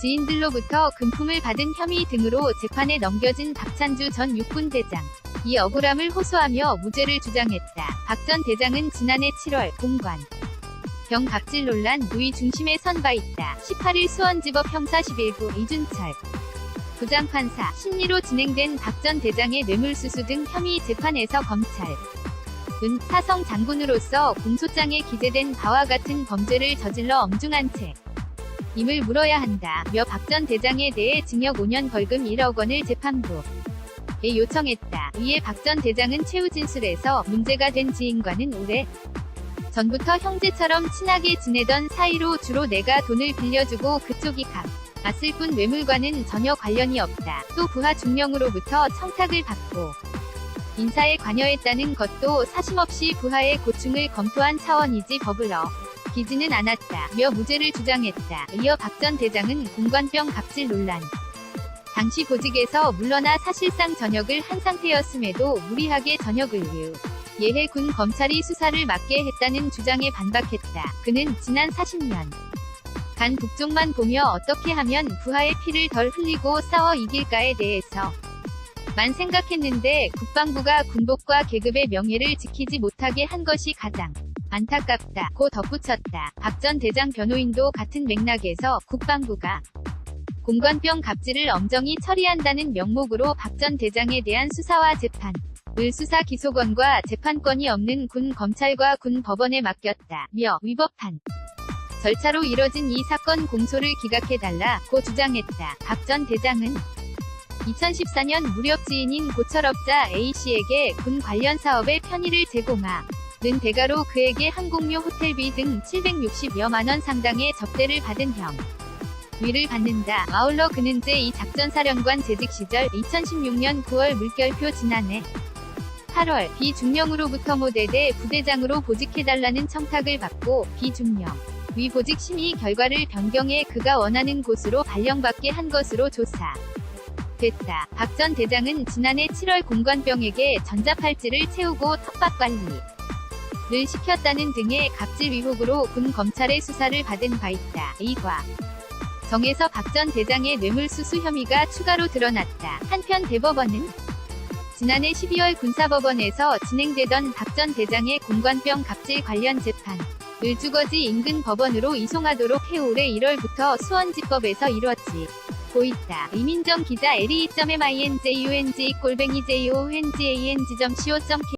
지인들로부터 금품을 받은 혐의 등으로 재판에 넘겨진 박찬주 전 육군대장. 이 억울함을 호소하며 무죄를 주장했다. 박 전 대장은 지난해 7월 공관 병 갑질 논란 누이 중심에 선 바 있다. 18일 수원지법 형사 11부 이준철 부장판사 심리로 진행된 박 전 대장의 뇌물수수 등 혐의 재판에서 검찰은 사성 장군으로서 공소장에 기재된 바와 같은 범죄를 저질러 엄중한 책임을 물어야 한다며 박 전 대장에 대해 징역 5년 벌금 1억 원을 재판부에 요청했다. 이에 박 전 대장은 최후 진술에서 문제가 된 지인과는 오래 전부터 형제처럼 친하게 지내던 사이로 주로 내가 돈을 빌려주고 그쪽이 갚았을 뿐 뇌물과는 전혀 관련이 없다. 또 부하 중령으로부터 청탁을 받고 인사에 관여했다는 것도 사심없이 부하의 고충을 검토한 차원이지 법을 어기지는 않았다며 무죄를 주장했다. 이어 박 전 대장은 공관병 갑질 논란 당시 보직에서 물러나 사실상 전역을 한 상태였음에도 무리하게 전역을 예해 군 검찰이 수사를 맡게 했다는 주장에 반박했다. 그는 지난 40년 간 북쪽만 보며 어떻게 하면 부하의 피를 덜 흘리고 싸워 이길까에 대해서 만 생각했는데 국방부가 군복과 계급의 명예를 지키지 못하게 한 것이 가장 안타깝다. 고 덧붙였다. 박 전 대장 변호인도 같은 맥락에서 국방부가 공관병 갑질을 엄정히 처리한다는 명목으로 박 전 대장에 대한 수사와 재판을 수사 기소권과 재판권이 없는 군 검찰과 군 법원에 맡겼다며 위법한 절차로 이뤄진 이 사건 공소를 기각해달라고 주장했다. 박 전 대장은 2014년 무렵 지인인 고철업자 A씨에게 군 관련 사업의 편의를 제공하는 대가로 그에게 항공료 호텔비 등 760여만 원 상당의 접대를 받은 혐의를 받는다. 아울러 그는 제2 작전사령관 재직 시절 2016년 9월 물결표 지난해 8월 비중령으로부터 모대대 부대장으로 보직해달라는 청탁을 받고 비중령 위보직 심의 결과를 변경해 그가 원하는 곳으로 발령받게 한 것으로 조사됐다. 박 전 대장은 지난해 7월 공관병에게 전자팔찌를 채우고 텃밭 관리를 시켰다는 등의 갑질 의혹으로 군 검찰의 수사를 받은 바 있다. 이 과정에서 박 전 대장의 뇌물수수 혐의가 추가로 드러났다. 한편 대법원은 지난해 12월 군사법원에서 진행되던 박 전 대장의 공관병 갑질 관련 재판을 주거지 인근 법원으로 이송하도록 해 올해 1월부터 수원지법에서 이뤄지고 있다. 이민정 기자 LE.MINJUNG@joong.co.kr